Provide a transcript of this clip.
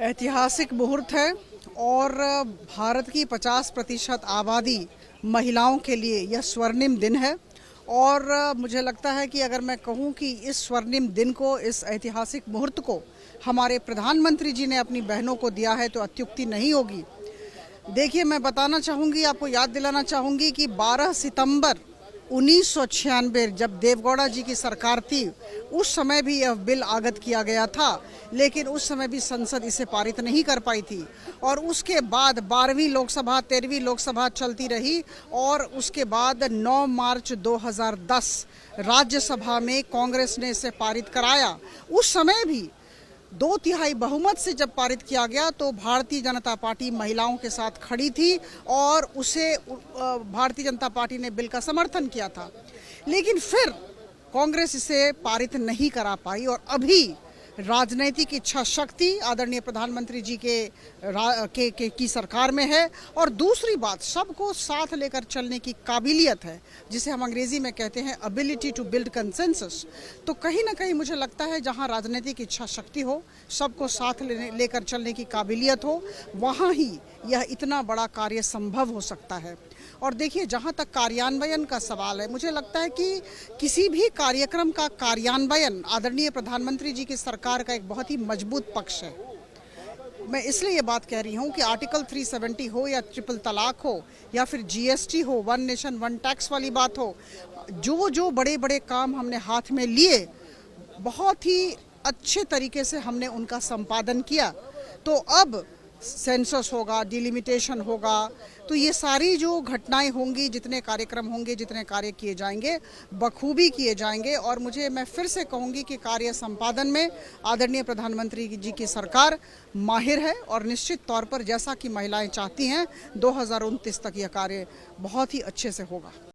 ऐतिहासिक मुहूर्त है और भारत की 50% आबादी महिलाओं के लिए यह स्वर्णिम दिन है। और मुझे लगता है कि अगर मैं कहूं कि इस स्वर्णिम दिन को, इस ऐतिहासिक मुहूर्त को हमारे प्रधानमंत्री जी ने अपनी बहनों को दिया है तो अत्युक्ति नहीं होगी। देखिए, मैं बताना चाहूँगी, आपको याद दिलाना चाहूँगी कि 12 सितंबर 1996 जब देवगौड़ा जी की सरकार थी, उस समय भी यह बिल आगत किया गया था, लेकिन उस समय भी संसद इसे पारित नहीं कर पाई थी। और उसके बाद 12वीं लोकसभा, 13वीं लोकसभा चलती रही और उसके बाद 9 मार्च 2010 राज्यसभा में कांग्रेस ने इसे पारित कराया। उस समय भी 2/3 बहुमत से जब पारित किया गया तो भारतीय जनता पार्टी महिलाओं के साथ खड़ी थी और उसे भारतीय जनता पार्टी ने बिल का समर्थन किया था। लेकिन फिर कांग्रेस इसे पारित नहीं करा पाई और अभी राजनीतिक इच्छा शक्ति आदरणीय प्रधानमंत्री जी की सरकार में है। और दूसरी बात, सबको साथ लेकर चलने की काबिलियत है, जिसे हम अंग्रेजी में कहते हैं एबिलिटी टू बिल्ड कंसेंसस। तो कहीं ना कहीं मुझे लगता है जहां राजनीतिक इच्छा शक्ति हो, सबको साथ लेकर चलने की काबिलियत हो, वहां ही यह इतना बड़ा कार्य संभव हो सकता है। और देखिए, जहाँ तक कार्यान्वयन का सवाल है, मुझे लगता है कि किसी भी कार्यक्रम का कार्यान्वयन आदरणीय प्रधानमंत्री जी की सरकार का एक बहुत ही मजबूत पक्ष है। मैं इसलिए ये बात कह रही हूँ कि आर्टिकल 370 हो या ट्रिपल तलाक हो या फिर जीएसटी हो, वन नेशन वन टैक्स वाली बात हो, जो बड़े बड़े काम हमने हाथ में लिए, बहुत ही अच्छे तरीके से हमने उनका संपादन किया। तो अब सेंसस होगा, डिलिमिटेशन होगा, तो ये सारी जो घटनाएं होंगी, जितने कार्यक्रम होंगे, जितने कार्य किए जाएंगे, बखूबी किए जाएंगे। और मैं फिर से कहूँगी कि कार्य संपादन में आदरणीय प्रधानमंत्री जी की सरकार माहिर है और निश्चित तौर पर जैसा कि महिलाएं चाहती हैं 2029 तक यह कार्य बहुत ही अच्छे से होगा।